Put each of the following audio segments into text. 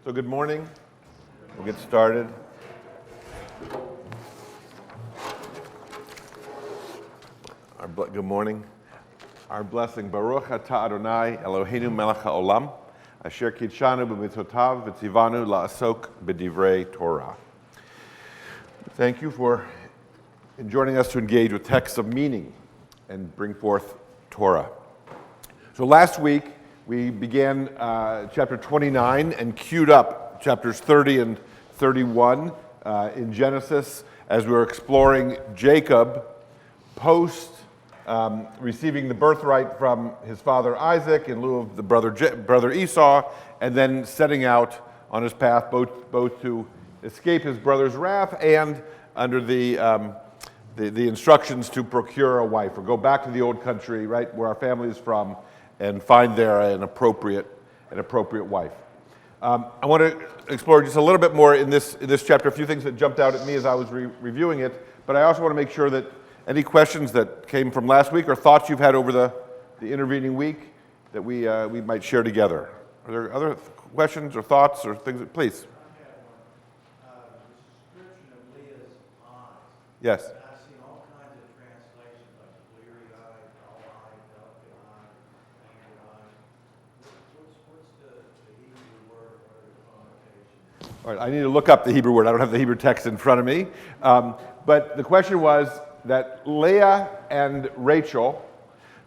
So good morning. We'll get started. Good morning. Our blessing, Baruch atah Adonai Eloheinu melech haolam, asher kitshanu b'mitzvotav v'tzivanu la'asok b'divrei Torah. Thank you for joining us to engage with texts of meaning and bring forth Torah. So last week we began chapter 29 and queued up chapters 30 and 31 in Genesis as we were exploring Jacob post receiving the birthright from his father Isaac in lieu of the brother Esau, and then setting out on his path both to escape his brother's wrath and under the instructions to procure a wife or go back to the old country, right, where our family is from, and find there an appropriate wife. I want to explore just a little bit more in this chapter, a few things that jumped out at me as I was reviewing it, but I also want to make sure that any questions that came from last week or thoughts you've had over the intervening week that we might share together. Are there other questions or thoughts or things? Please. The description of Leah's eyes. Yes. And I've seen all kinds of translations, like bleary-eyed, dull-eyed, delicate-eyed, angry-eyed. What's the Hebrew word or the connotation? All right, I need to look up the Hebrew word. I don't have the Hebrew text in front of me. But the question was that Leah and Rachel,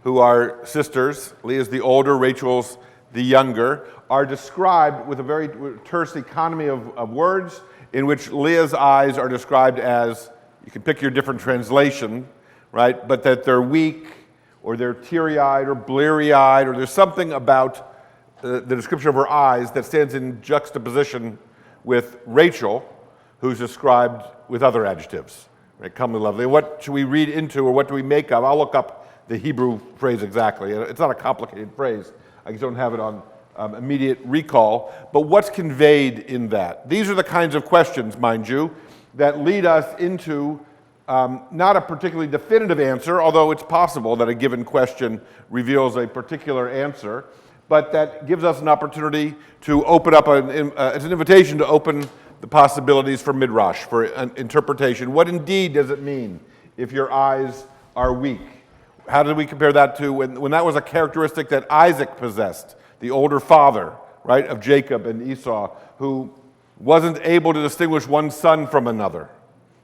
who are sisters, Leah's the older, Rachel's the younger, are described with a very terse economy of words in which Leah's eyes are described as, you can pick your different translation, right, but that they're weak or they're teary-eyed or bleary-eyed, or there's something about the description of her eyes that stands in juxtaposition with Rachel, who's described with other adjectives. Right, comely, lovely. What should we read into, or what do we make of? I'll look up the Hebrew phrase exactly. It's not a complicated phrase. I just don't have it on immediate recall. But what's conveyed in that? These are the kinds of questions, mind you, that lead us into not a particularly definitive answer, although it's possible that a given question reveals a particular answer, but that gives us an opportunity to open up, it's an invitation to open the possibilities for midrash, for an interpretation. What indeed does it mean if your eyes are weak? How do we compare that to when that was a characteristic that Isaac possessed, the older father, right, of Jacob and Esau, who wasn't able to distinguish one son from another,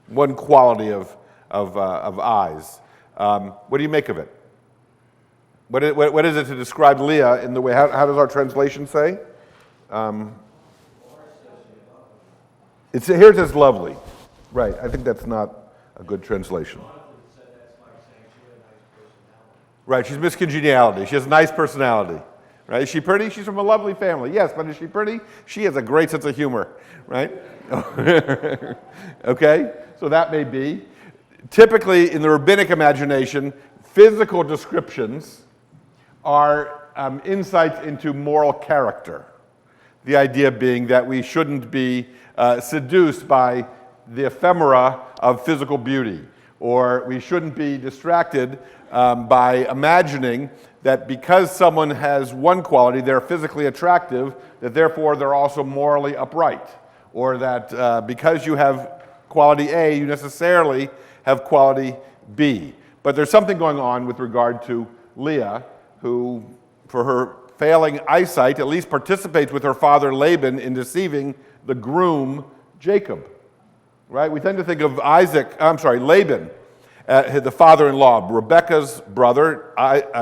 one quality of eyes. What do you make of it? What is it to describe Leah in the way? How does our translation say? Here it says lovely. Right, I think that's not a good translation. Right, she's Miss Congeniality. She has a nice personality. Right, is she pretty? She's from a lovely family. Yes, but is she pretty? She has a great sense of humor. Right? Okay, so that may be. Typically, in the rabbinic imagination, physical descriptions are insights into moral character. The idea being that we shouldn't be seduced by the ephemera of physical beauty, or we shouldn't be distracted by imagining that because someone has one quality, they're physically attractive, that therefore they're also morally upright, or that because you have quality A, you necessarily have quality B. But there's something going on with regard to Leah, who, for her failing eyesight, at least participates with her father Laban in deceiving the groom Jacob. Right? We tend to think of Laban, the father-in-law, Rebekah's brother,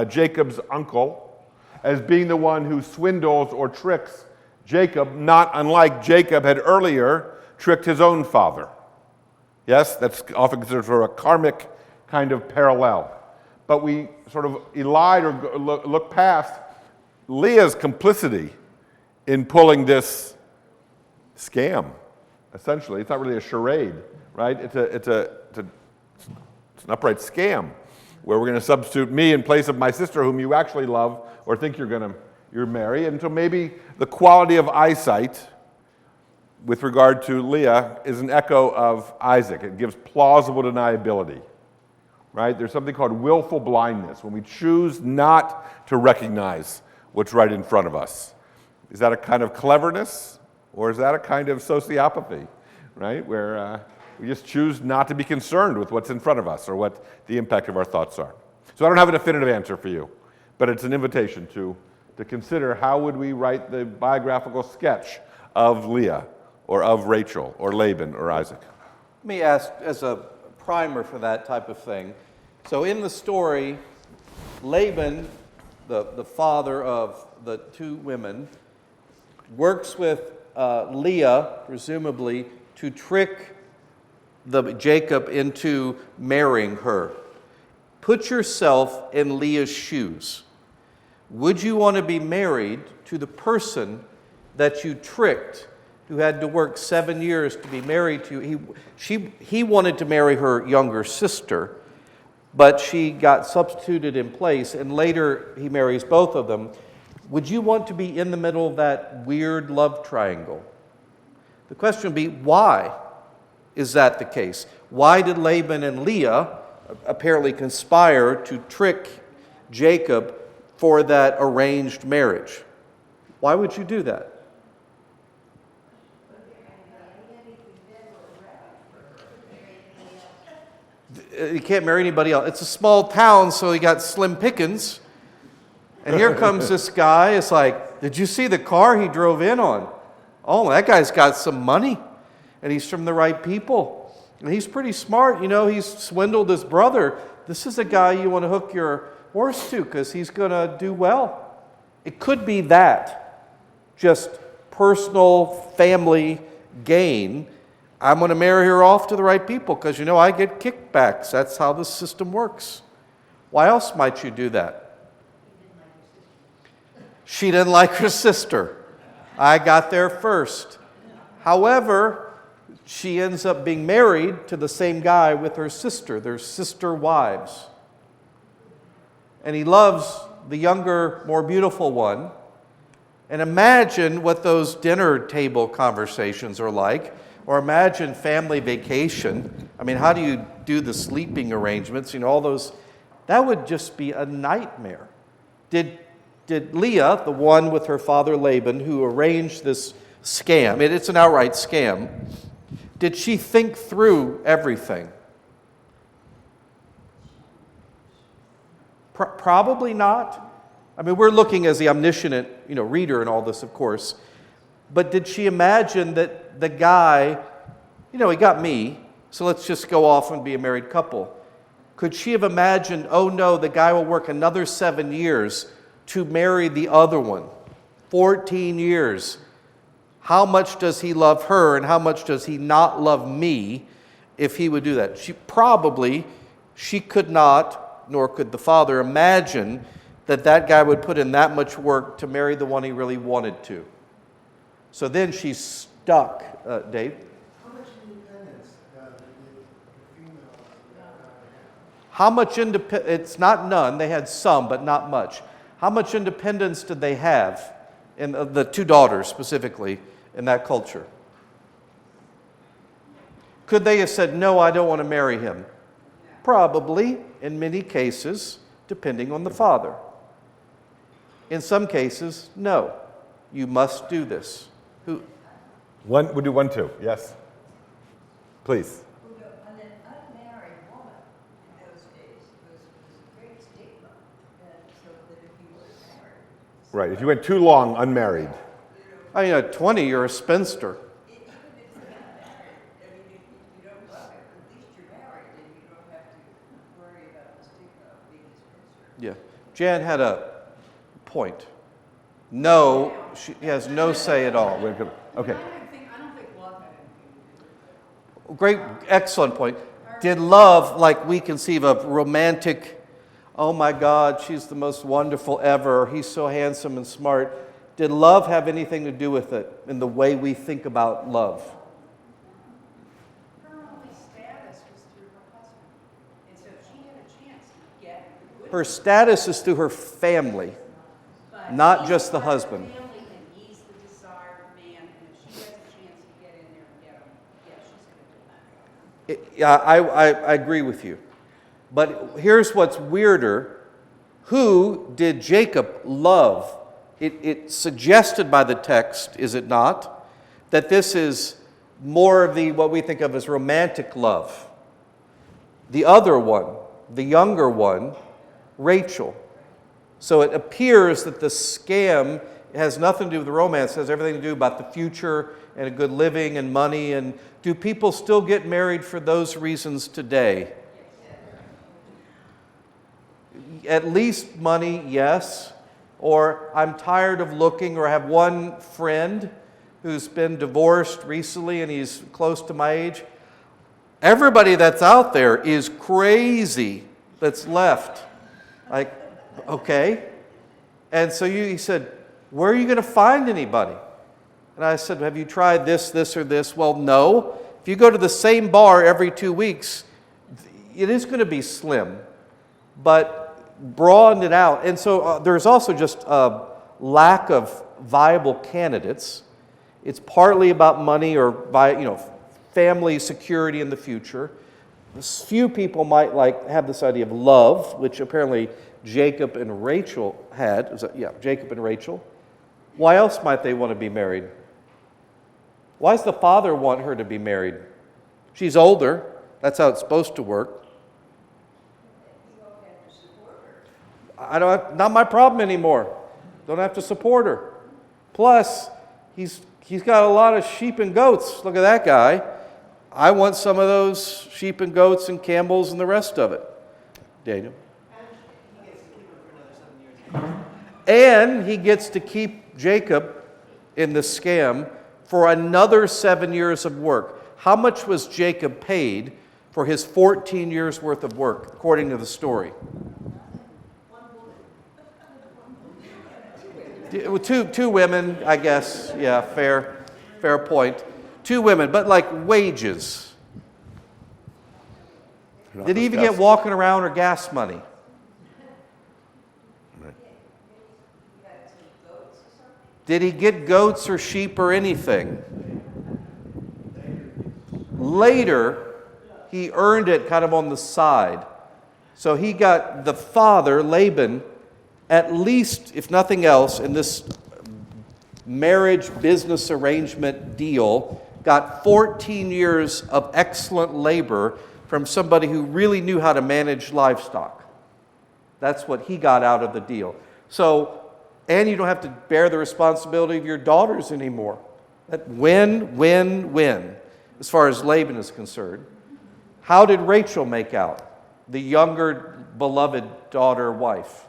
Jacob's uncle, as being the one who swindles or tricks Jacob, not unlike Jacob had earlier tricked his own father. Yes, that's often considered for a karmic kind of parallel. But we sort of elide or look past Leah's complicity in pulling this scam, essentially. It's not really a charade, right? It's an upright scam where we're going to substitute me in place of my sister whom you actually love or think you're marry. And so maybe the quality of eyesight with regard to Leah is an echo of Isaac. It gives plausible deniability, right? There's something called willful blindness, when we choose not to recognize what's right in front of us. Is that a kind of cleverness? Or is that a kind of sociopathy, right? Where we just choose not to be concerned with what's in front of us or what the impact of our thoughts are. So I don't have a definitive answer for you, but it's an invitation to consider how would we write the biographical sketch of Leah or of Rachel or Laban or Isaac. Let me ask as a primer for that type of thing. So in the story, Laban, the father of the two women, works with Leah, presumably, to trick Jacob into marrying her. Put yourself in Leah's shoes. Would you want to be married to the person that you tricked, who had to work 7 years to be married to you? He wanted to marry her younger sister, but she got substituted in place, and later he marries both of them. Would you want to be in the middle of that weird love triangle? The question would be, why is that the case? Why did Laban and Leah apparently conspire to trick Jacob for that arranged marriage? Why would you do that? You can't marry anybody else. It's a small town, so you got slim pickings. And here comes this guy. It's like, did you see the car he drove in on? Oh, that guy's got some money. And he's from the right people. And he's pretty smart. You know, he's swindled his brother. This is a guy you want to hook your horse to because he's going to do well. It could be that. Just personal family gain. I'm going to marry her off to the right people because, you know, I get kickbacks. That's how the system works. Why else might you do that? She didn't like her sister. I got there first. However, she ends up being married to the same guy with her sister. They're sister wives. And he loves the younger, more beautiful one. And imagine what those dinner table conversations are like. Or imagine family vacation. I mean, how do you do the sleeping arrangements? You know, all those. That would just be a nightmare. Did Leah, the one with her father Laban, who arranged this scam, it's an outright scam, did she think through everything? Probably not. I mean, we're looking as the omniscient, reader in all this, of course. But did she imagine that the guy, he got me, so let's just go off and be a married couple? Could she have imagined, oh no, the guy will work another 7 years to marry the other one? 14 years. How much does he love her and how much does he not love me if he would do that? She could not, nor could the father, imagine that guy would put in that much work to marry the one he really wanted to. So then she's stuck, Dave. How much independence did the female have? How much independence? It's not none. They had some, but not much. How much independence did they have, in the two daughters specifically, in that culture? Could they have said, no, I don't want to marry him? Probably, in many cases, depending on the father. In some cases, no, you must do this. We'll do 1, 2. Yes. Please. An unmarried woman in those days was a great stigma, so that if you were married. Right. If you went too long unmarried. I mean, at 20, you're a spinster. Even if you're not married, if you don't love him, at least you're married and you don't have to worry about the stigma of being a spinster. Yeah. Jan had a point. No, she has no say at all. Okay. I don't think love had anything to do with it. Great, excellent point. Did love, like we conceive of romantic, oh my God, she's the most wonderful ever, he's so handsome and smart, did love have anything to do with it in the way we think about love? Her only status was through her husband. And so if she had a chance to get good, Her status is through her family, but not he's just the part of husband. Family, and he's the desired man, and if she has a chance to get in there and get him, yeah, she's going to do that. Yeah, I agree with you. But here's what's weirder. Who did Jacob love? It's suggested by the text, is it not, that this is more of what we think of as romantic love. The other one, the younger one, Rachel. So it appears that the scam has nothing to do with the romance. It has everything to do about the future and a good living and money. And do people still get married for those reasons today? At least money, yes. Or I'm tired of looking, or I have one friend who's been divorced recently and he's close to my age. Everybody that's out there is crazy that's left. Like, okay. And so he said, where are you going to find anybody? And I said, have you tried this, or this? Well, no. If you go to the same bar every 2 weeks, it is going to be slim. But broaden it out. And so there's also just a lack of viable candidates. It's partly about money or family security in the future. Few people might have this idea of love, which apparently Jacob and Rachel had. Jacob and Rachel. Why else might they want to be married? Why does the father want her to be married? She's older. That's how it's supposed to work. Not my problem anymore. Don't have to support her. Plus, he's got a lot of sheep and goats. Look at that guy. I want some of those sheep and goats and camels and the rest of it. Daniel. And he gets to keep Jacob in the scam for another 7 years of work. How much was Jacob paid for his 14 years worth of work, according to the story? Two women, I guess. Yeah, fair point. 2 women, but like wages. Did he even get walking around or gas money? Did he get goats or sheep or anything? Later, he earned it kind of on the side. So he got the father, Laban, at least, if nothing else, in this marriage business arrangement deal, got 14 years of excellent labor from somebody who really knew how to manage livestock. That's what he got out of the deal. So, and you don't have to bear the responsibility of your daughters anymore. That win, as far as Laban is concerned. How did Rachel make out? The younger, beloved daughter, wife.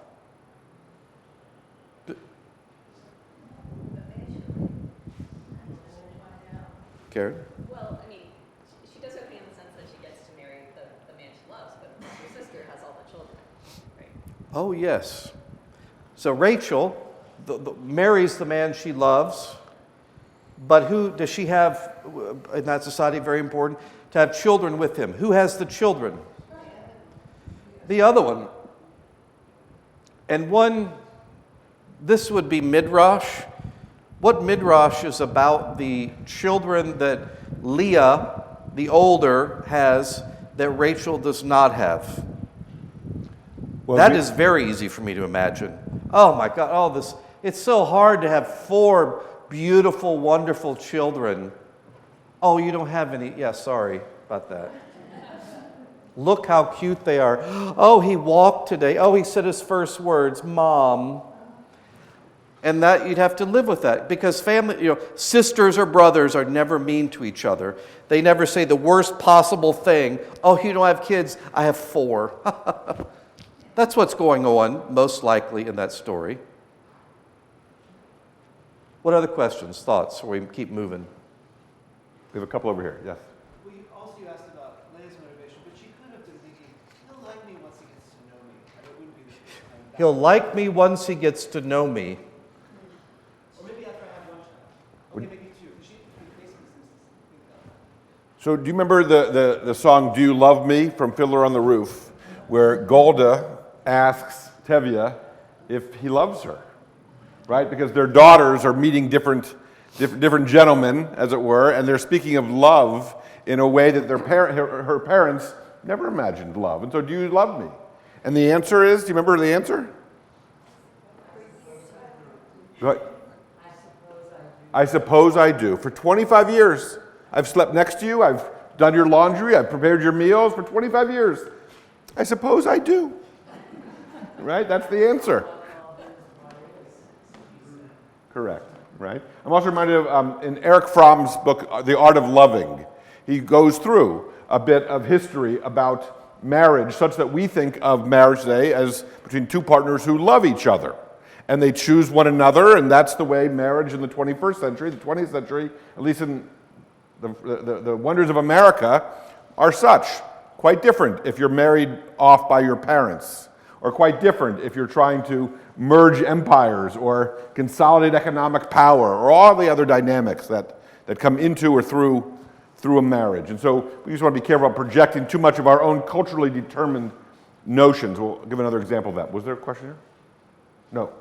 Karen? Well, I mean, she does okay in the sense that she gets to marry the man she loves, but her sister has all the children, right? Oh, yes. So Rachel marries the man she loves, but who does she have, in that society, very important, to have children with him? Who has the children? The other one. And this would be Midrash. What Midrash is about the children that Leah, the older, has that Rachel does not have? Well, that is very easy for me to imagine. Oh my God, it's so hard to have 4 beautiful, wonderful children. Oh, you don't have any? Yeah, sorry about that. Look how cute they are. Oh, he walked today. Oh, he said his first words, Mom. And that you'd have to live with that because family, sisters or brothers are never mean to each other. They never say the worst possible thing. Oh, you don't have kids? I have 4. That's what's going on, most likely, in that story. What other questions, thoughts, before we keep moving? We have a couple over here. Yes. Well, you asked about Leah's motivation, but she could have been thinking, he'll like me once he gets to know me. And it wouldn't be the first time. He'll like me once he gets to know me. Or maybe after I have 1 child. Okay, maybe 2. She basically seems to think that. So do you remember the song Do You Love Me from Fiddler on the Roof, where Golda asks Tevye if he loves her, right? Because their daughters are meeting different gentlemen, as it were, and they're speaking of love in a way that her parents never imagined love. And so, do you love me? And the answer is, do you remember the answer? Go ahead. I suppose I do. I suppose I do. For 25 years, I've slept next to you, I've done your laundry, I've prepared your meals for 25 years. I suppose I do. Right? That's the answer. Correct. Right? I'm also reminded of in Eric Fromm's book, The Art of Loving. He goes through a bit of history about marriage, such that we think of marriage today as between two partners who love each other. And they choose one another, and that's the way marriage in the 21st century, the 20th century, at least in the wonders of America, are such. Quite different if you're married off by your parents, or quite different if you're trying to merge empires or consolidate economic power, or all the other dynamics that come into or through a marriage. And so we just want to be careful about projecting too much of our own culturally determined notions. We'll give another example of that. Was there a question here? No.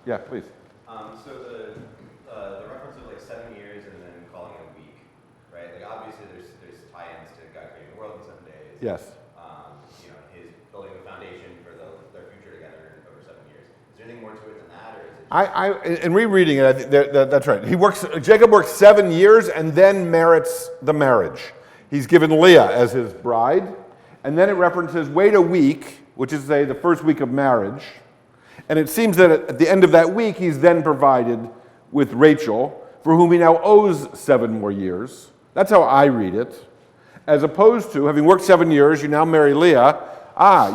Yeah, please. So the reference of like 7 years and then calling it a week, right? Like obviously there's tie-ins to God creating the world in 7 days. Yes. His building the foundation for their future together over 7 years. Is there anything more to it than that, or is it? In rereading it, I think that's right. Jacob works 7 years and then merits the marriage. He's given Leah as his bride, and then it references wait a week, which is to say the first week of marriage. And it seems that at the end of that week, he's then provided with Rachel, for whom he now owes 7 more years. That's how I read it. As opposed to, having worked 7 years, you now marry Leah.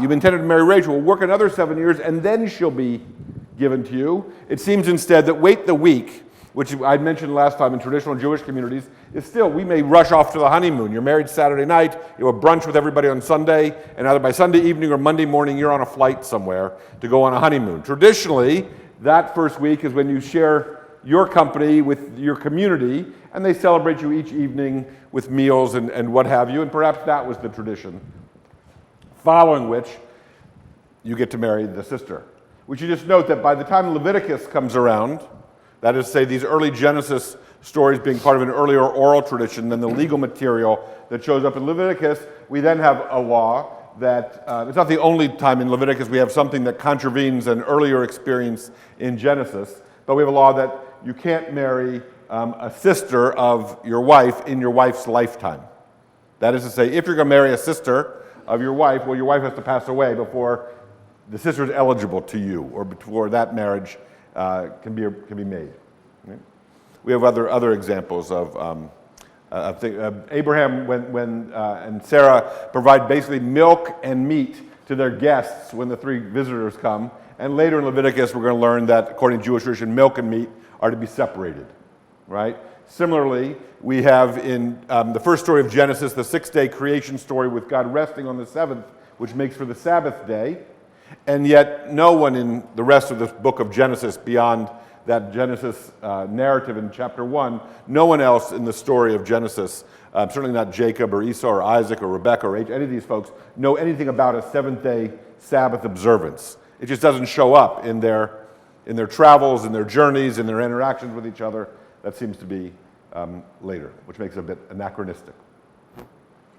You've intended to marry Rachel. Well, work another 7 years, and then she'll be given to you. It seems instead that wait the week, which I mentioned last time in traditional Jewish communities, is still, we may rush off to the honeymoon. You're married Saturday night, you have a brunch with everybody on Sunday, and either by Sunday evening or Monday morning, you're on a flight somewhere to go on a honeymoon. Traditionally, that first week is when you share your company with your community, and they celebrate you each evening with meals and what have you, and perhaps that was the tradition. Following which, you get to marry the sister. We should just note that by the time Leviticus comes around, that is to say, these early Genesis stories being part of an earlier oral tradition than the legal material that shows up in Leviticus, we then have a law that, it's not the only time in Leviticus we have something that contravenes an earlier experience in Genesis, but we have a law that you can't marry a sister of your wife in your wife's lifetime. That is to say, if you're going to marry a sister of your wife, well, your wife has to pass away before the sister is eligible to you, or before that marriage can be made. Right? We have other examples of Abraham and Sarah provide basically milk and meat to their guests when the 3 visitors come. And later in Leviticus, we're going to learn that according to Jewish tradition, milk and meat are to be separated. Right? Similarly, we have in the first story of Genesis, the 6-day creation story with God resting on the 7th, which makes for the Sabbath day. And yet no one in the rest of the book of Genesis, beyond that Genesis narrative in chapter 1, no one else in the story of Genesis, certainly not Jacob or Esau or Isaac or Rebekah or any of these folks, know anything about a 7th-day Sabbath observance. It just doesn't show up in their travels, in their journeys, in their interactions with each other. That seems to be later, which makes it a bit anachronistic.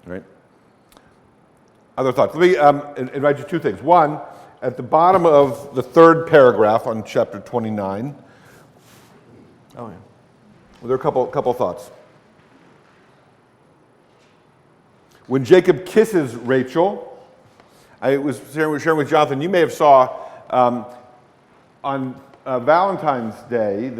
Right? Other thoughts? Let me invite you to 2 things. One, at the bottom of the 3rd paragraph on chapter 29, well, there are a couple thoughts. When Jacob kisses Rachel, I was sharing with Jonathon, you may have saw on Valentine's Day,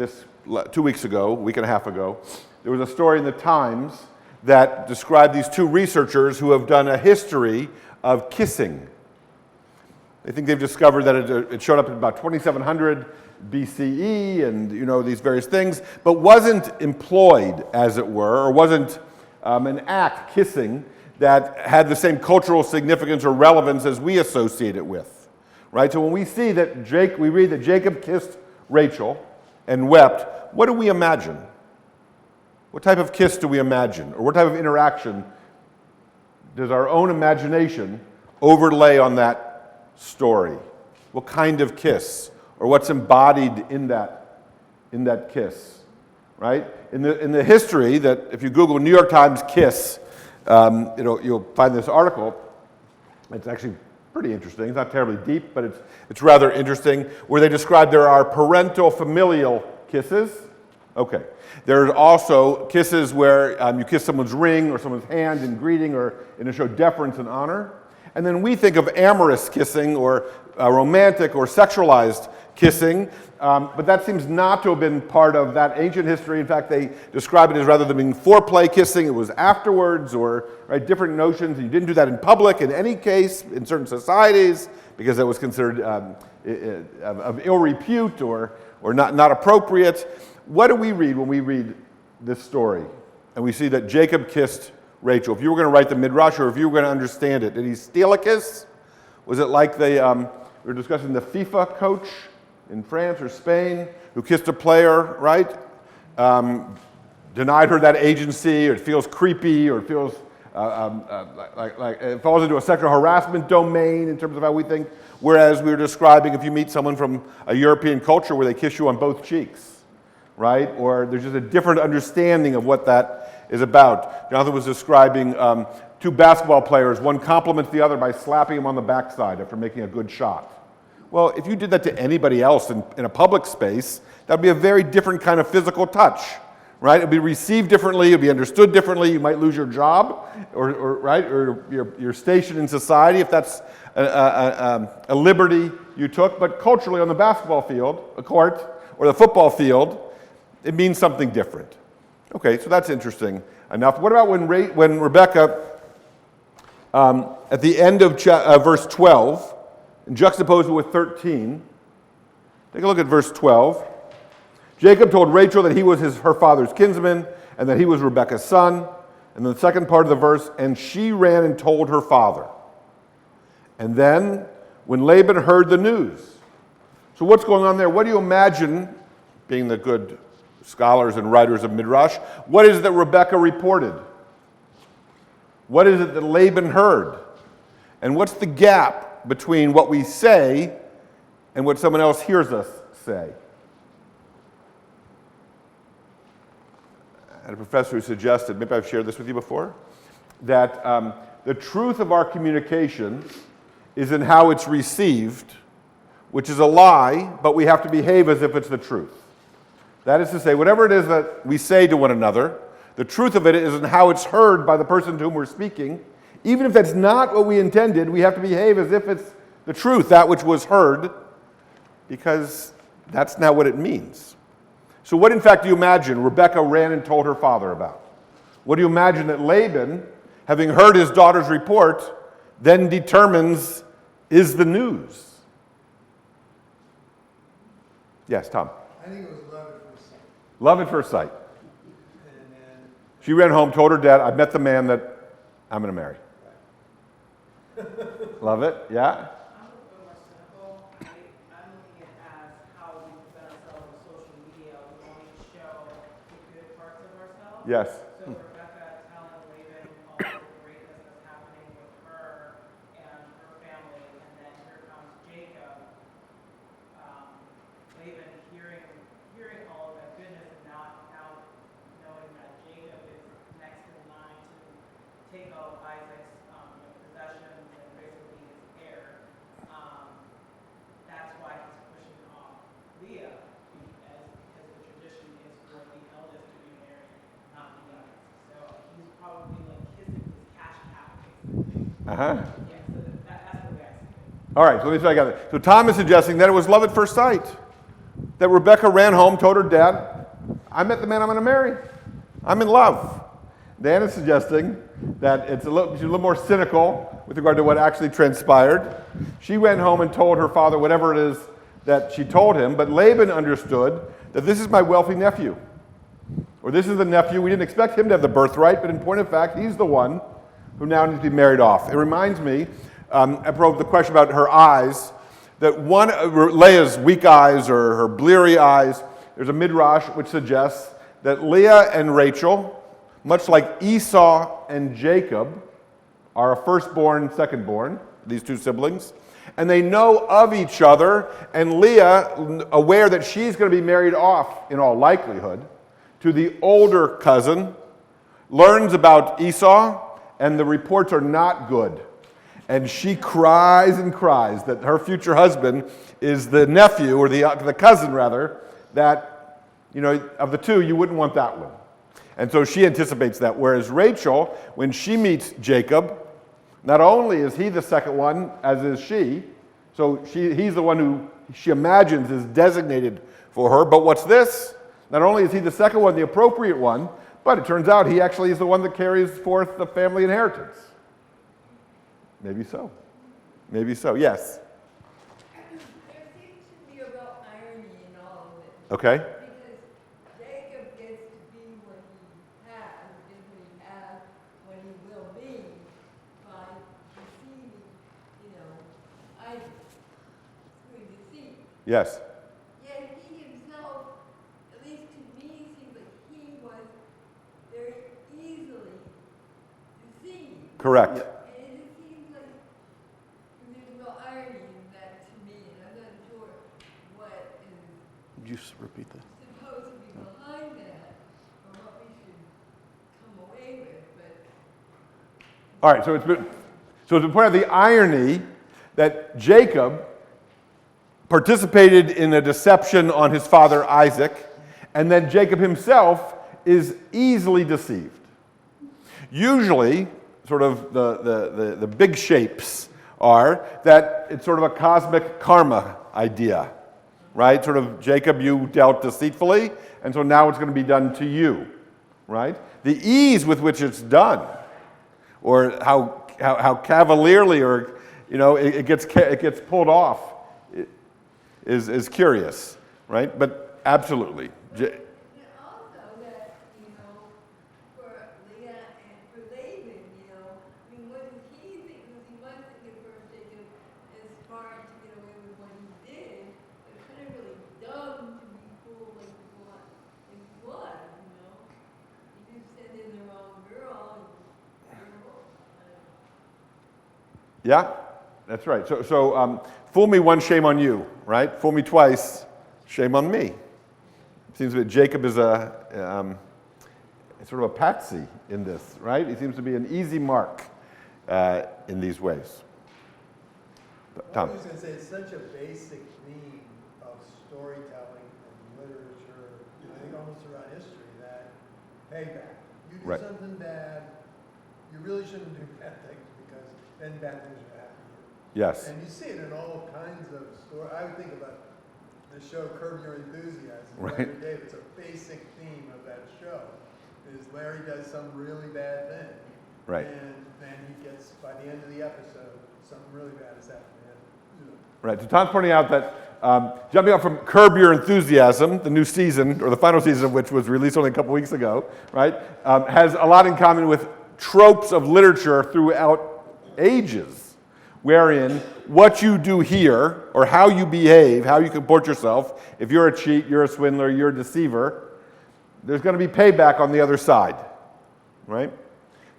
2 weeks ago, a week and a half ago, there was a story in the Times that described these 2 researchers who have done a history of kissing. They think they've discovered that it showed up in about 2700 BCE and, these various things, but wasn't employed, as it were, or wasn't an act, kissing, that had the same cultural significance or relevance as we associate it with. Right? So when we see that we read that Jacob kissed Rachel and wept, what do we imagine? What type of kiss do we imagine? Or what type of interaction does our own imagination overlay on that story? What kind of kiss? Or what's embodied in that kiss? Right? In the history that, if you Google New York Times kiss, you'll find this article. It's actually pretty interesting. It's not terribly deep, but it's rather interesting, where they describe there are parental familial kisses, Okay. There's also kisses where you kiss someone's ring or someone's hand in greeting or to show deference and honor. And then we think of amorous kissing or romantic or sexualized kissing, but that seems not to have been part of that ancient history. In fact, they describe it as rather than being foreplay kissing, it was afterwards or different notions. You didn't do that in public in any case in certain societies because it was considered of ill repute or not appropriate. What do we read when we read this story? And we see that Jacob kissed Rachel. If you were going to write the Midrash or if you were going to understand it, did he steal a kiss? Was it like we were discussing the FIFA coach in France or Spain who kissed a player, right? Denied her that agency, or it feels creepy, or it feels like it falls into a sexual harassment domain in terms of how we think. Whereas we were describing if you meet someone from a European culture where they kiss you on both cheeks, right? Or there's just a different understanding of what that is about. Jonathon was describing two basketball players. One compliments the other by slapping him on the backside after making a good shot. Well, if you did that to anybody else in a public space, that would be a very different kind of physical touch, right? It would be received differently, it would be understood differently, you might lose your job or your station in society if that's a liberty you took. But culturally on the basketball field, a court, or the football field, it means something different. Okay, so that's interesting enough. What about when Rebecca, at the end of verse 12, and juxtaposed it with 13, take a look at verse 12. Jacob told Rachel that he was her father's kinsman and that he was Rebekah's son. And then the second part of the verse, and she ran and told her father. And then when Laban heard the news. So what's going on there? What do you imagine, being the good scholars and writers of Midrash, what is it that Rebekah reported? What is it that Laban heard? And what's the gap between what we say and what someone else hears us say? I had a professor who suggested, maybe I've shared this with you before, that the truth of our communication is in how it's received, which is a lie, but we have to behave as if it's the truth. That is to say, whatever it is that we say to one another, the truth of it is in how it's heard by the person to whom we're speaking. Even if that's not what we intended, we have to behave as if it's the truth, that which was heard, because that's not what it means. So what, in fact, do you imagine Rebekah ran and told her father about? What do you imagine that Laban, having heard his daughter's report, then determines is the news? Yes, Tom. I think it was love at first sight. Love at first sight. And then, She ran home, told her dad, I met the man that I'm going to marry. Love it, yeah? I'm a little more cynical. I'm looking at it as how we present ourselves on social media. We only show the good parts of ourselves. Yes. So Rebecca telling Laban all the greatness that's happening with her and her family, and then here comes Jacob. Laban hearing all of that goodness, and now knowing that Jacob is next in line to take all of Isaac's possessions and basically his heir. That's why he's pushing off Leah, because the tradition is for the eldest to be married, not the youngest. So he's probably like kissing his cash cow, basically. Uh-huh. Yeah, so that's the way I see it. All right, so let me see if I got it. So Tom is suggesting that it was love at first sight. That Rebekah ran home, told her dad, I met the man I'm going to marry. I'm in love. Dan is suggesting that she's a little more cynical with regard to what actually transpired. She went home and told her father whatever it is that she told him, but Laban understood that this is my wealthy nephew. Or this is the nephew. We didn't expect him to have the birthright, but in point of fact, he's the one who now needs to be married off. It reminds me, apropos the question about her eyes, that one, Leah's weak eyes or her bleary eyes, there's a midrash which suggests that Leah and Rachel, much like Esau and Jacob, are a firstborn, secondborn, these two siblings, and they know of each other, and Leah, aware that she's going to be married off, in all likelihood, to the older cousin, learns about Esau, and the reports are not good. And she cries and cries that her future husband is the nephew, or the cousin rather, that of the two, you wouldn't want that one. And so she anticipates that. Whereas Rachel, when she meets Jacob, not only is he the second one, as is she, so he's the one who she imagines is designated for her, but what's this? Not only is he the second one, the appropriate one, but it turns out he actually is the one that carries forth the family inheritance. Maybe so. Maybe so, yes. There seems to be a real irony in all of it. Okay. Because Jacob gets to be what he has, is what he has, what he will be, by deceiving, Isaac through deceit. Yes. Yet he himself, at least to me, seems like he was very easily deceived. Correct. And it just seems like there's a real irony in that to me, and I'm not sure what is Would you repeat that? supposed to be behind that, or what we should come away with, but All right, so it's been pointed out the irony that Jacob participated in a deception on his father Isaac, and then Jacob himself is easily deceived. Usually, sort of the big shapes are that it's sort of a cosmic karma idea, right? Sort of, Jacob, you dealt deceitfully, and so now it's going to be done to you, right? The ease with which it's done, or how cavalierly, or it gets pulled off, is curious, right? But absolutely. and also that, for Leah and for Laban, what does he think? Because he was thinking for Jacob as far to get away with what he did, but it's kind of really dumb to be fooled like he was, You just send in the wrong girl, and Yeah, that's right. So fool me once, shame on you, right? Fool me twice, shame on me. It seems that Jacob is sort of a patsy in this, right? He seems to be an easy mark in these ways. Tom. I was going to say, it's such a basic theme of storytelling and literature, I think almost throughout history, that payback. You do Right. something bad, you really shouldn't do bad things, because then bad things are happening. Yes. And you see it in all kinds of stories. I would think about the show Curb Your Enthusiasm. Right. Larry David. It's a basic theme of that show, is Larry does some really bad thing. Right. And then he gets, by the end of the episode, something really bad has happened to him. Right. So Tom's pointing out that jumping off from Curb Your Enthusiasm, the new season, or the final season of which was released only a couple weeks ago, right, has a lot in common with tropes of literature throughout ages, wherein what you do here, or how you behave, how you comport yourself, if you're a cheat, you're a swindler, you're a deceiver, there's going to be payback on the other side, right?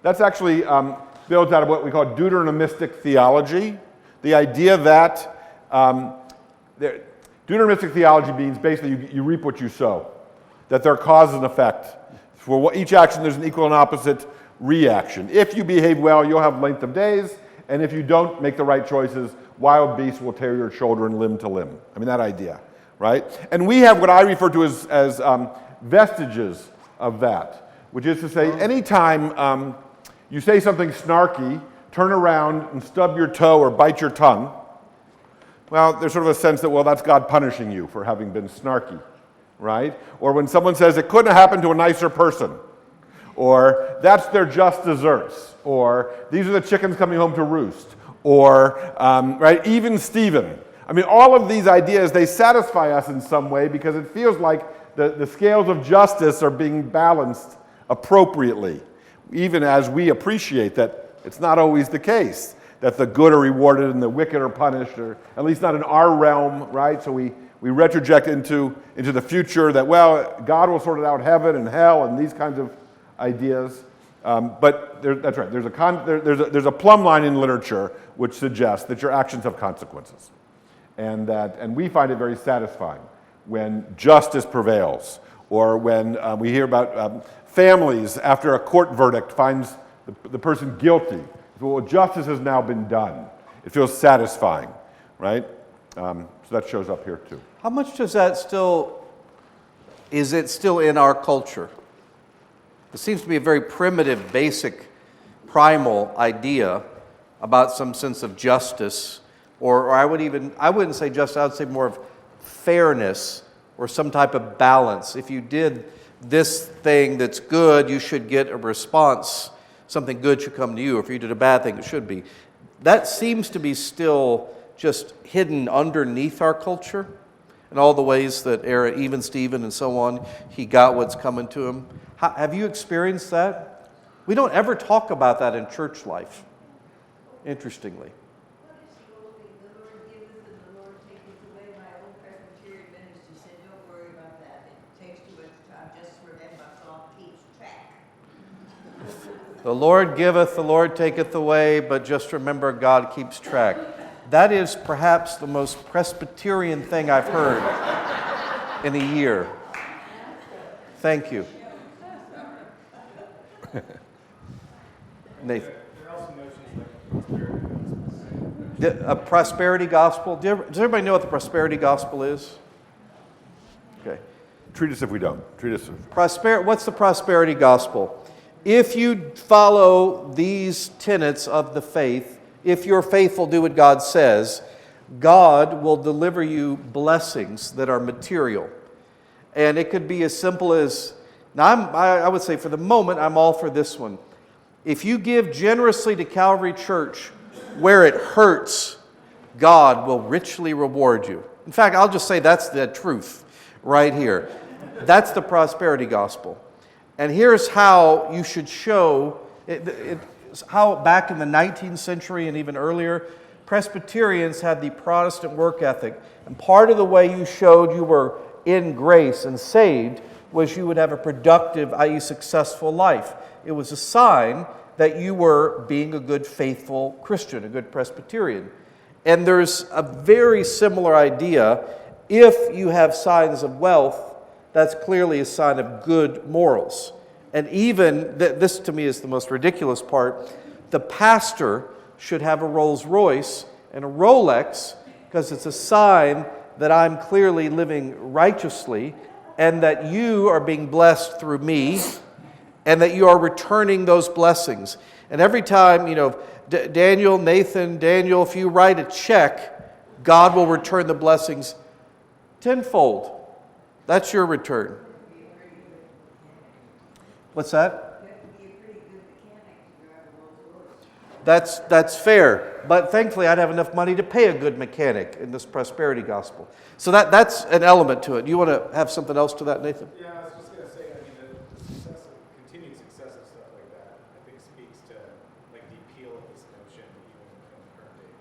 That's actually built out of what we call Deuteronomistic theology, the idea that Deuteronomistic theology means basically you reap what you sow, that there are cause and effect. For each action, there's an equal and opposite reaction. If you behave well, you'll have length of days, and if you don't make the right choices, wild beasts will tear your children limb to limb. I mean, that idea, right? And we have what I refer to as vestiges of that, which is to say, anytime you say something snarky, turn around and stub your toe or bite your tongue, well, there's sort of a sense that, well, that's God punishing you for having been snarky, right? Or when someone says it couldn't have happened to a nicer person, or that's their just desserts, or these are the chickens coming home to roost, or, right, even Stephen. I mean, all of these ideas, they satisfy us in some way because it feels like the scales of justice are being balanced appropriately, even as we appreciate that it's not always the case, that the good are rewarded and the wicked are punished, or at least not in our realm, right? So we retroject into the future that, well, God will sort it out, heaven and hell and these kinds of ideas. But that's right. There's a plumb line in literature which suggests that your actions have consequences, and we find it very satisfying when justice prevails, or when we hear about families after a court verdict finds the person guilty. Well, justice has now been done. It feels satisfying, right? So that shows up here too. How much does that still is it still in our culture? It seems to be a very primitive, basic, primal idea about some sense of justice, or I wouldn't say justice, I would say more of fairness or some type of balance. If you did this thing that's good, you should get a response. Something good should come to you. If you did a bad thing, it should be. That seems to be still just hidden underneath our culture in all the ways that even Stephen and so on, he got what's coming to him. Have you experienced that? We don't ever talk about that in church life, interestingly. What is the old thing, the Lord giveth and the Lord taketh away? My old Presbyterian minister said, don't worry about that. It takes too much time. Just remember, God keeps track. The Lord giveth, the Lord taketh away, but just remember God keeps track. That is perhaps the most Presbyterian thing I've heard in a year. Thank you. Nathan. There are also notions like A prosperity gospel. Does everybody know what the prosperity gospel is? Okay. Treat us if we don't. Treat us. What's the prosperity gospel? If you follow these tenets of the faith, if you're faithful, do what God says, God will deliver you blessings that are material. And it could be as simple as, now I would say for the moment, I'm all for this one. If you give generously to Calvary Church where it hurts, God will richly reward you. In fact, I'll just say that's the truth right here. That's the prosperity gospel. And here's how you should show how back in the 19th century and even earlier, Presbyterians had the Protestant work ethic. And part of the way you showed you were in grace and saved was you would have a productive, i.e. successful life. It was a sign that you were being a good, faithful Christian, a good Presbyterian. And there's a very similar idea. If you have signs of wealth, that's clearly a sign of good morals. And even, this to me is the most ridiculous part, the pastor should have a Rolls Royce and a Rolex because it's a sign that I'm clearly living righteously and that you are being blessed through me and that you are returning those blessings. And every time, Daniel, Nathan, Daniel, if you write a check, God will return the blessings tenfold. That's your return. What's that? You have to be a pretty good mechanic to drive a Rolls Royce. That's fair. But thankfully, I'd have enough money to pay a good mechanic in this prosperity gospel. So that's an element to it. You want to have something else to that, Nathan? Yeah, I was just going to say, continued success of stuff like that, I think speaks to the appeal of this notion even in the current day.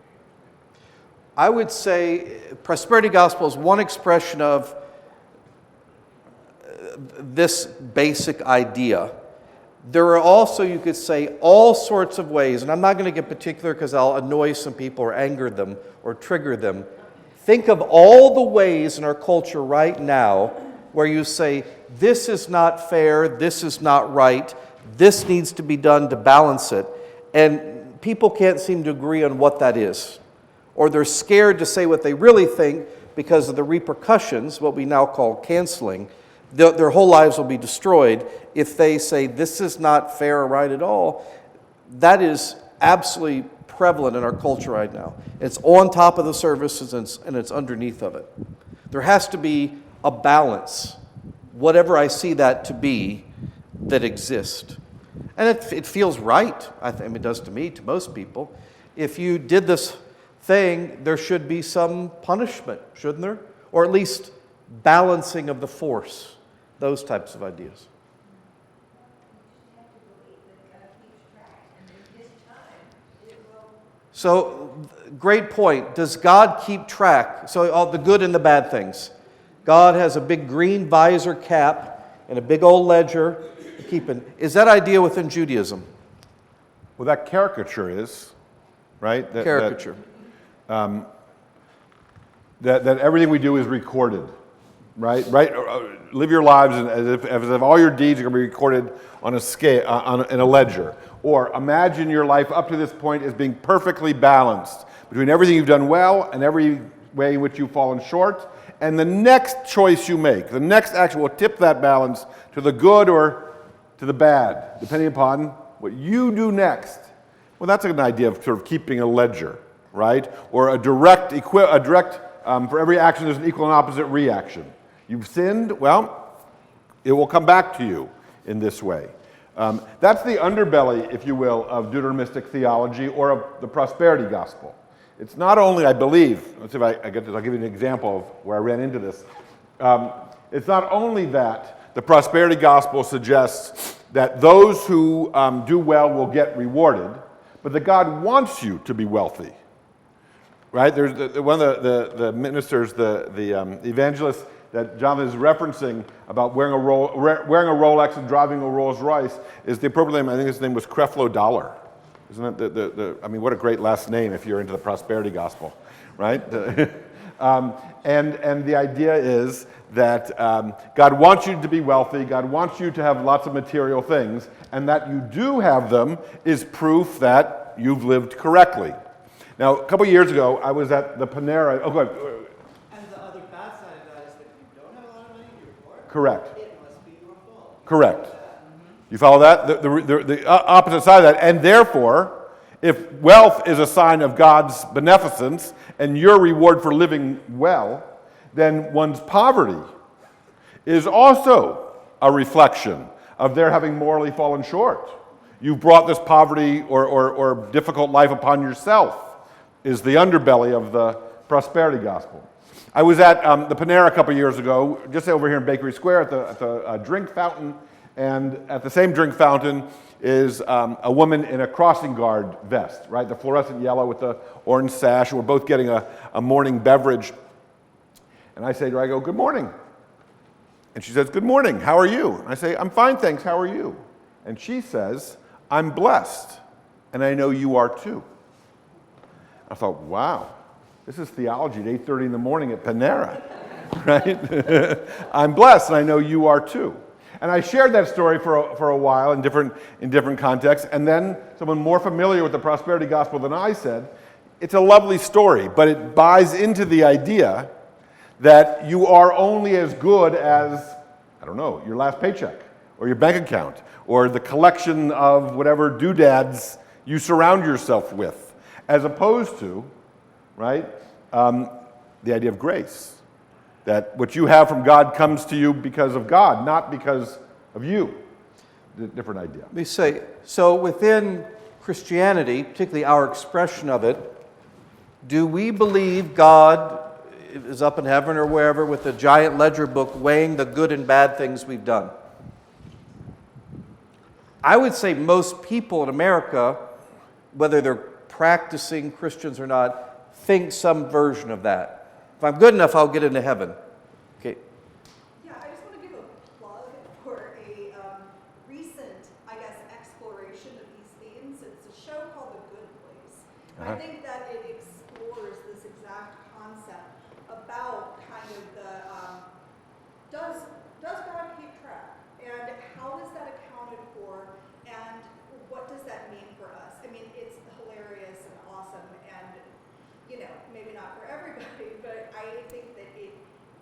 I would say prosperity gospel is one expression of this basic idea. There are also, you could say, all sorts of ways, and I'm not going to get particular because I'll annoy some people or anger them or trigger them. Think of all the ways in our culture right now where you say, this is not fair, this is not right, this needs to be done to balance it. And people can't seem to agree on what that is. Or they're scared to say what they really think because of the repercussions, what we now call canceling. Their whole lives will be destroyed if they say this is not fair or right at all. That is absolutely prevalent in our culture right now. It's on top of the services and it's underneath of it. There has to be a balance, whatever I see that to be, that exists. And it feels right. I mean, it does to me, to most people. If you did this thing, there should be some punishment, shouldn't there? Or at least balancing of the force. Those types of ideas. So, great point. Does God keep track? So, all the good and the bad things. God has a big green visor cap and a big old ledger. Is that idea within Judaism? Well, that caricature is, right? Caricature. That everything we do is recorded. Right? Live your lives as if all your deeds are going to be recorded on a scale, in a ledger. Or imagine your life up to this point as being perfectly balanced between everything you've done well and every way in which you've fallen short, And the next choice you make, the next action will tip that balance to the good or to the bad, depending upon what you do next. Well, that's an idea of sort of keeping a ledger, right? Or a direct for every action, there's an equal and opposite reaction. You've sinned, well, it will come back to you in this way. That's the underbelly, if you will, of Deuteronomistic theology or of the prosperity gospel. It's not only, I believe, let's see if I get this, I'll give you an example of where I ran into this. It's not only that the prosperity gospel suggests that those who do well will get rewarded, but that God wants you to be wealthy. Right? There's one of the ministers, the evangelist that Jonathan is referencing about wearing a Rolex and driving a Rolls Royce is the appropriate name. I think his name was Creflo Dollar. Isn't it? I mean, what a great last name if you're into the prosperity gospel, right? And the idea is that God wants you to be wealthy. God wants you to have lots of material things, and that you do have them is proof that you've lived correctly. Now, a couple years ago, I was at the Panera. Oh, go ahead. And the other bad side of that is that if you don't have a lot of money, you're poor. Correct. It must be your fault. Correct. You follow that? The opposite side of that. And therefore, if wealth is a sign of God's beneficence and your reward for living well, then one's poverty is also a reflection of their having morally fallen short. You've brought this poverty or difficult life upon yourself, is the underbelly of the prosperity gospel. I was at the Panera a couple years ago, just over here in Bakery Square at the drink fountain, and at the same drink fountain is a woman in a crossing guard vest, right? The fluorescent yellow with the orange sash. We're both getting a morning beverage. And I say to her, I go, good morning. And she says, good morning, how are you? And I say, I'm fine, thanks, how are you? And she says, I'm blessed, and I know you are too. I thought, wow, this is theology at 8:30 in the morning at Panera, right? I'm blessed, and I know you are too. And I shared that story for a while in different contexts, and then someone more familiar with the prosperity gospel than I said, it's a lovely story, but it buys into the idea that you are only as good as, I don't know, your last paycheck, or your bank account, or the collection of whatever doodads you surround yourself with, as opposed to, right, the idea of grace. That what you have from God comes to you because of God, not because of you. Different idea. Let me say, so within Christianity, particularly our expression of it, do we believe God is up in heaven or wherever with a giant ledger book weighing the good and bad things we've done? I would say most people in America, whether they're practicing Christians or not, think some version of that. If I'm good enough, I'll get into heaven. Okay. Yeah, I just want to give a plug for a recent, I guess, exploration of these themes. It's a show called The Good Place. I think that it explores this exact concept about kind of the, does God keep track? And how is that accounted for? And what does that mean for us? I mean, it's hilarious and awesome and, you know, maybe not for everybody, but I think that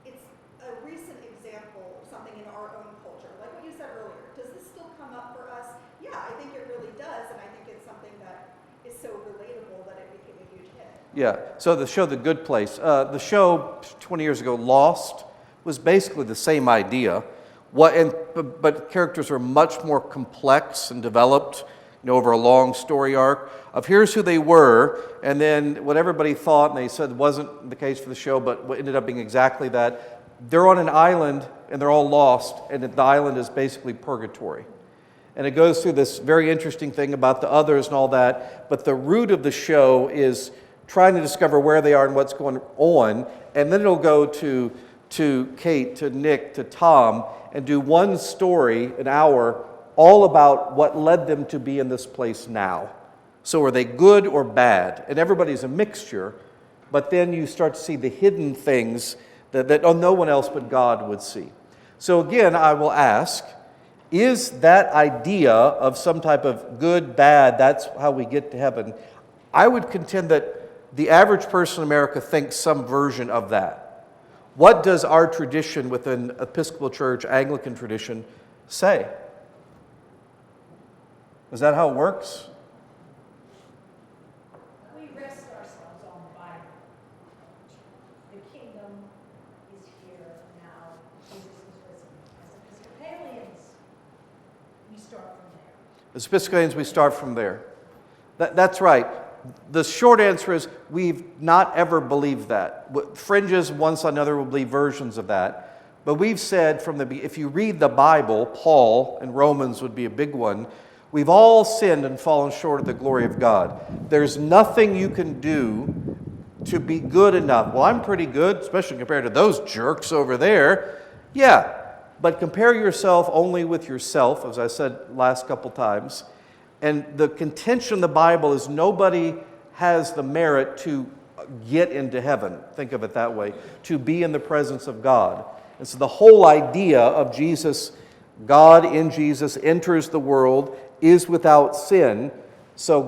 it's a recent example of something in our own culture. Like what you said earlier, does this still come up for us? Yeah, I think it really does, and I think it's something that is so relatable that it became a huge hit. Yeah, so the show The Good Place. The show 20 years ago, Lost, was basically the same idea. But characters are much more complex and developed, you know, over a long story arc of here's who they were, and then what everybody thought, and they said wasn't the case for the show, but what ended up being exactly that. They're on an island, and they're all lost, and the island is basically purgatory. And it goes through this very interesting thing about the others and all that, but the root of the show is trying to discover where they are and what's going on, and then it'll go to Kate, to Nick, to Tom, and do one story, an hour, all about what led them to be in this place now. So are they good or bad? And everybody's a mixture, but then you start to see the hidden things that no one else but God would see. So again, I will ask, is that idea of some type of good, bad, that's how we get to heaven? I would contend that the average person in America thinks some version of that. What does our tradition within Episcopal Church, Anglican tradition, say? Is that how it works? We rest ourselves on the Bible. The kingdom is here now. Jesus is risen. As Episcopalians, we start from there. As Episcopalians, we start from there. That's right. The short answer is we've not ever believed that. Fringes, once another, will believe versions of that. But we've said from the if you read the Bible, Paul and Romans would be a big one, we've all sinned and fallen short of the glory of God. There's nothing you can do to be good enough. Well, I'm pretty good, especially compared to those jerks over there. Yeah, but compare yourself only with yourself, as I said last couple times. And the contention in the Bible is nobody has the merit to get into heaven. Think of it that way, to be in the presence of God. And so the whole idea of Jesus, God in Jesus enters the world, is without sin. So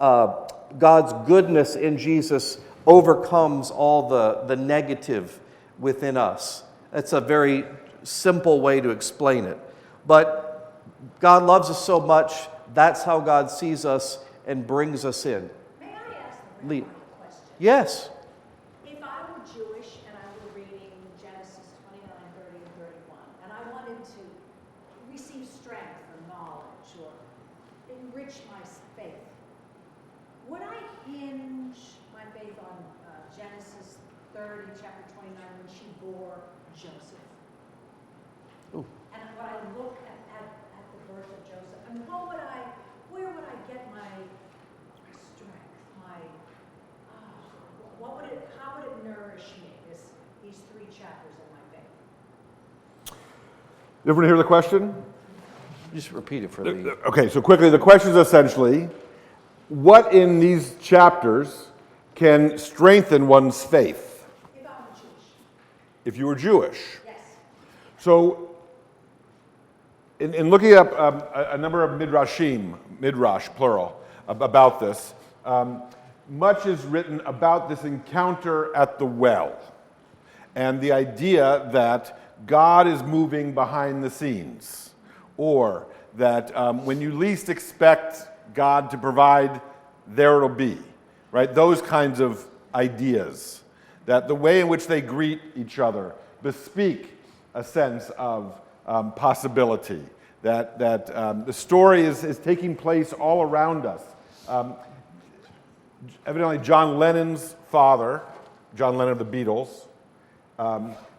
God's goodness in Jesus overcomes all the negative within us. That's a very simple way to explain it. But God loves us so much, that's how God sees us and brings us in. May I ask the Lee. rabbi a question? Yes. If I were Jewish and I were reading Genesis 29, 30, and 31, and I wanted to receive strength or knowledge or enrich my faith, would I hinge my faith on Genesis 30, chapter 29, when she bore Joseph? Ooh. And would I look at the birth of Joseph? And where would I get my strength? How would it nourish me, these 3 chapters in my faith? You ever hear the question? Just repeat it for the... Okay, so quickly, the question is essentially, what in these chapters can strengthen one's faith? If I were Jewish. If you were Jewish. Yes. So, in looking up a number of midrash, plural, about this, much is written about this encounter at the well and the idea that God is moving behind the scenes, or that when you least expect God to provide, there it'll be, right? Those kinds of ideas, that the way in which they greet each other bespeak a sense of possibility, that the story is taking place all around us. Evidently, John Lennon's father, John Lennon of the Beatles,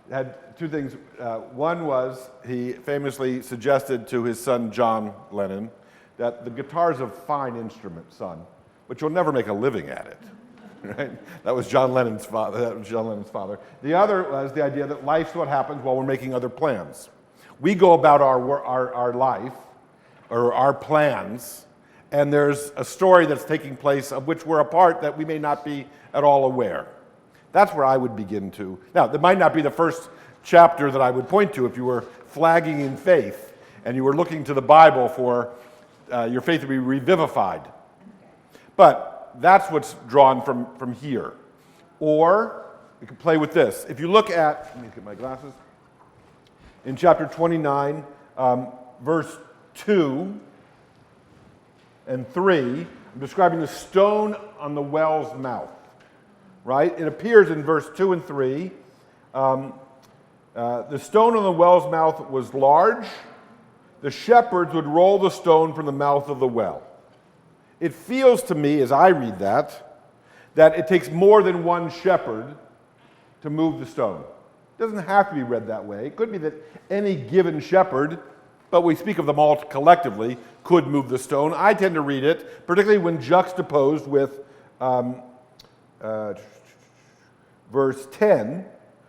had 2 things. One was he famously suggested to his son John Lennon that the guitar is a fine instrument, son, but you'll never make a living at it. Right? That was John Lennon's father. The other was the idea that life's what happens while we're making other plans. We go about our life, or our plans, and there's a story that's taking place of which we're a part that we may not be at all aware. That's where I would begin to. Now, that might not be the first chapter that I would point to if you were flagging in faith and you were looking to the Bible for your faith to be revivified. But that's what's drawn from here. Or we can play with this. If you look at, let me get my glasses, in chapter 29, verse 2 and 3, I'm describing the stone on the well's mouth, right? It appears in verse 2 and 3. The stone on the well's mouth was large. The shepherds would roll the stone from the mouth of the well. It feels to me, as I read that it takes more than one shepherd to move the stone. It doesn't have to be read that way. It could be that any given shepherd, but we speak of them all collectively, could move the stone. I tend to read it, particularly when juxtaposed with verse 10,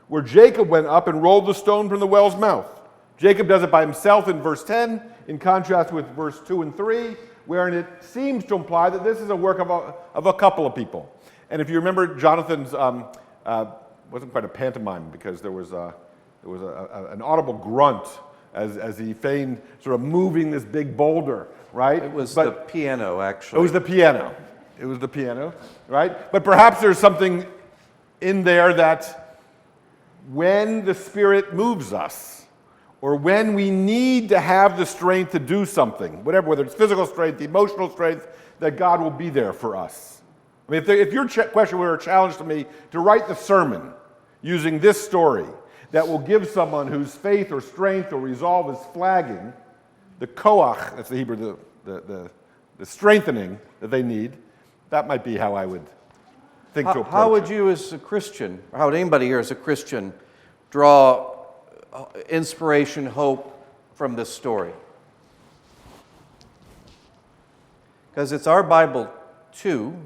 where Jacob went up and rolled the stone from the well's mouth. Jacob does it by himself in verse 10, in contrast with verse 2 and 3, wherein it seems to imply that this is a work of a couple of people. And if you remember Jonathan's, wasn't quite a pantomime because there was an audible grunt as he feigned sort of moving this big boulder, right? It was the piano, actually. It was the piano, right? But perhaps there's something in there that when the Spirit moves us, or when we need to have the strength to do something, whatever, whether it's physical strength, emotional strength, that God will be there for us. I mean, if your question were a challenge to me to write the sermon using this story that will give someone whose faith or strength or resolve is flagging, the koach, that's the Hebrew, the strengthening that they need, that might be how I would think to approach it. How would you as a Christian, or how would anybody here as a Christian, draw inspiration, hope from this story? Because it's our Bible too.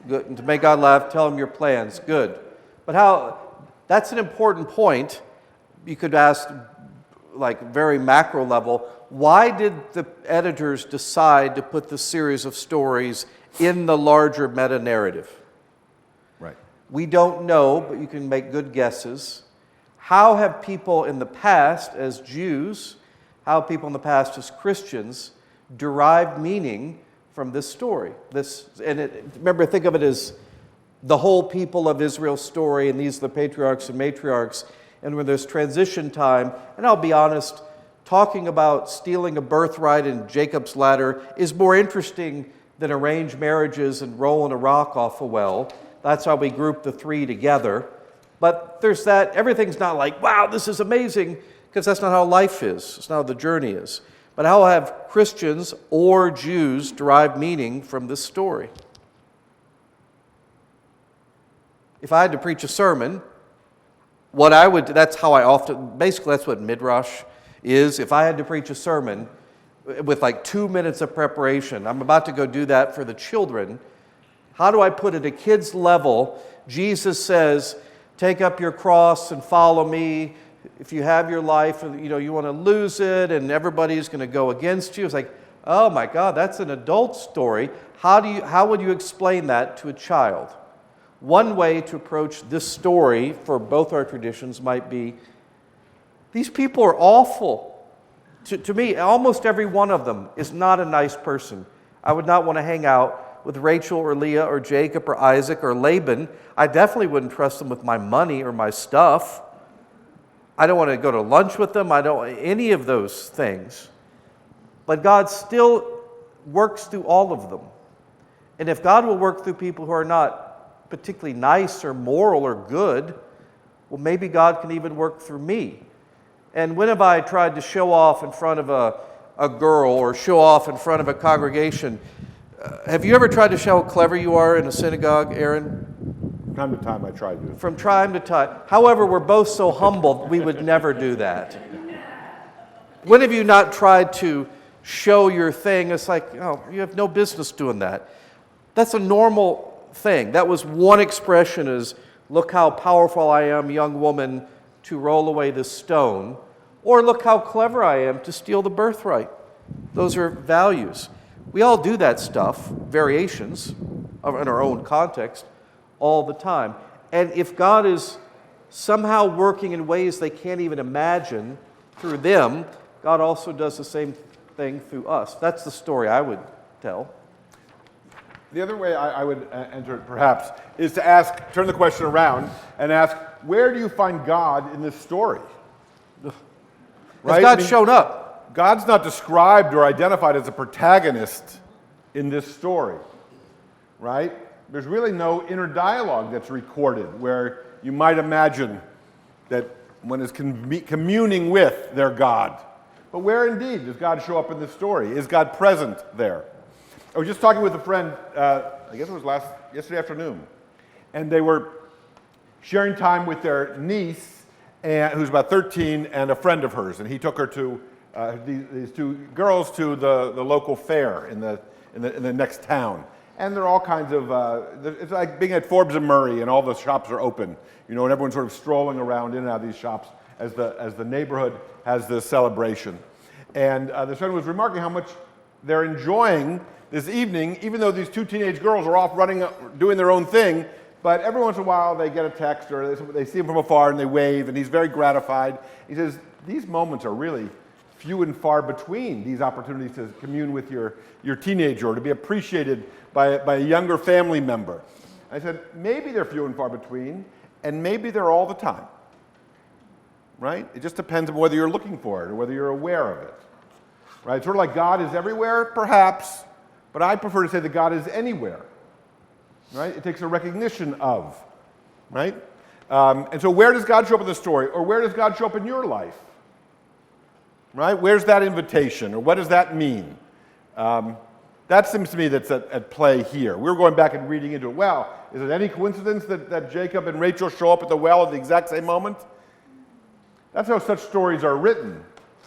Good. To make God laugh, tell him your plans. Good. But how, that's an important point. You could ask, like, very macro level, why did the editors decide to put the series of stories in the larger meta-narrative? Right. We don't know, but you can make good guesses. How have people in the past as Jews, how have people in the past as Christians derived meaning from this story? Remember, think of it as the whole people of Israel's story, and these are the patriarchs and matriarchs, and when there's transition time, and I'll be honest, talking about stealing a birthright in Jacob's ladder is more interesting than arranged marriages and rolling a rock off a well. That's how we group the three together. But there's that, everything's not like, wow, this is amazing, because that's not how life is. It's not how the journey is. But how have Christians or Jews derived meaning from this story? If I had to preach a sermon, that's how I often, basically that's what Midrash is. If I had to preach a sermon with like 2 minutes of preparation, I'm about to go do that for the children. How do I put it at a kid's level? Jesus says, take up your cross and follow me. If you have your life, you want to lose it and everybody's going to go against you. It's like, oh my God, that's an adult story. How would you explain that to a child? One way to approach this story for both our traditions might be, these people are awful. To me, almost every one of them is not a nice person. I would not want to hang out with Rachel or Leah or Jacob or Isaac or Laban. I definitely wouldn't trust them with my money or my stuff. I don't want to go to lunch with them. I don't any of those things. But God still works through all of them. And if God will work through people who are not particularly nice or moral or good, well, maybe God can even work through me. And when have I tried to show off in front of a girl or show off in front of a congregation? Have you ever tried to show how clever you are in a synagogue, Aaron? From time to time I try to. From time to time. However, we're both so humble, we would never do that. When have you not tried to show your thing? It's like, oh, you have no business doing that. That's a normal thing. That was one expression is, look how powerful I am, young woman, to roll away this stone. Or look how clever I am to steal the birthright. Those are values. We all do that stuff, variations in our own context, all the time. And if God is somehow working in ways they can't even imagine through them, God also does the same thing through us. That's the story I would tell. The other way I would enter it, perhaps, is to turn the question around and ask, where do you find God in this story? Right? God's shown up. God's not described or identified as a protagonist in this story, right? There's really no inner dialogue that's recorded where you might imagine that one is communing with their God. But where indeed does God show up in this story? Is God present there? I was just talking with a friend, I guess it was yesterday afternoon, and they were sharing time with their niece, who's about 13, and a friend of hers, and he took her to these two girls to the local fair in the next town. And there are all kinds of, it's like being at Forbes and Murray, and all the shops are open, and everyone's sort of strolling around in and out of these shops as the neighborhood has this celebration. And the friend was remarking how much they're enjoying this evening, even though these two teenage girls are off running, doing their own thing, but every once in a while they get a text or they see him from afar and they wave, and he's very gratified. He says, these moments are really few and far between, these opportunities to commune with your teenager or to be appreciated by a younger family member. I said, maybe they're few and far between, and maybe they're all the time. Right? It just depends on whether you're looking for it or whether you're aware of it. Right? Sort of like God is everywhere, perhaps, but I prefer to say that God is anywhere. Right? It takes a recognition of. Right? And so where does God show up in the story? Or where does God show up in your life? Right? Where's that invitation? Or what does that mean? That seems to me that's at play here. We're going back and reading into it. Well, is it any coincidence that Jacob and Rachel show up at the well at the exact same moment? That's how such stories are written.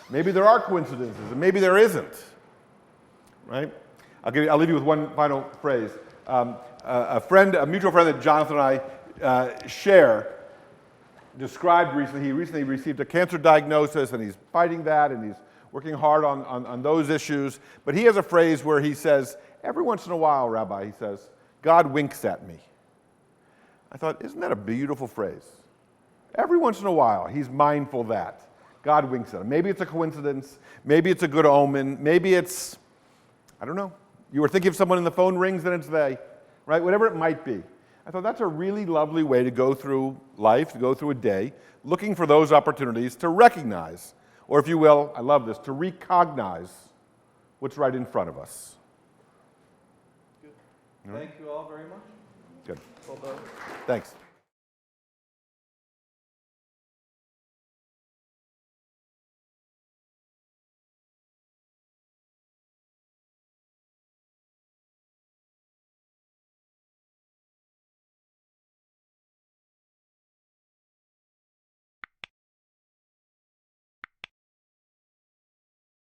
Maybe there are coincidences, and maybe there isn't. Right? I'll leave you with one final phrase. A mutual friend that Jonathon and I share, described recently, he recently received a cancer diagnosis, and he's fighting that, and he's working hard on those issues. But he has a phrase where he says, every once in a while, Rabbi, he says, God winks at me. I thought, isn't that a beautiful phrase? Every once in a while, he's mindful that God winks at him. Maybe it's a coincidence. Maybe it's a good omen. Maybe it's, I don't know. You were thinking of someone and the phone rings and it's they, right? Whatever it might be. I thought that's a really lovely way to go through life, to go through a day, looking for those opportunities to recognize, or if you will, I love this, to recognize what's right in front of us. Good. Thank you all very much. Good. Well done. Thanks.